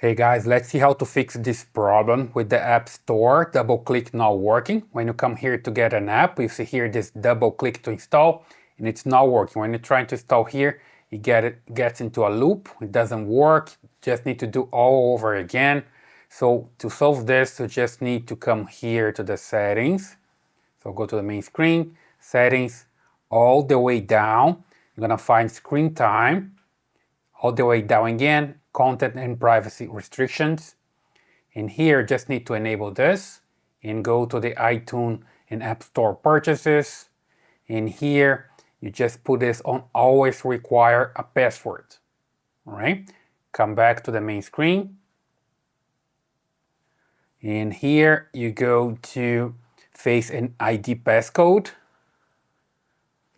Hey guys, let's see how to fix this problem with the App Store. Double click not working. When you come here to get an app, you see here this double click to install and it's not working. When you're trying to install here, it gets into a loop. It doesn't work. Just need to do all over again. So to solve this, you just need to come here to the settings. So go to the main screen, settings, all the way down. You're gonna find screen time, all the way down again, content and privacy restrictions. And here just need to enable this and go to the iTunes and App Store purchases. And here you just put this on always require a password. All right, come back to the main screen. And here you go to Face and ID passcode.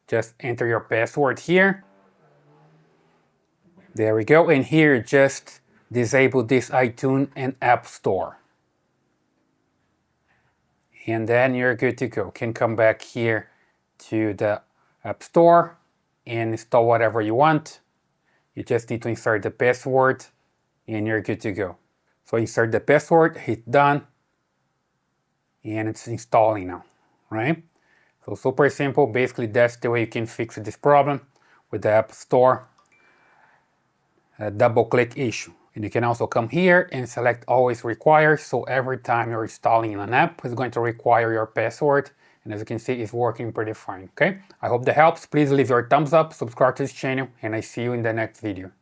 Just enter your password here. There we go, and here just disable this iTunes and App Store. And then you're good to go. Can come back here to the App Store and install whatever you want. You just need to insert the password and you're good to go. So insert the password, hit done, and it's installing now, right? So super simple. Basically, that's the way you can fix this problem with the App Store. A double click issue. And you can also come here and select always require, so every time you're installing an app, it's going to require your password, and as you can see, it's working pretty fine. Okay, I hope that helps. Please leave your thumbs up, subscribe to this channel, and I see you in the next video.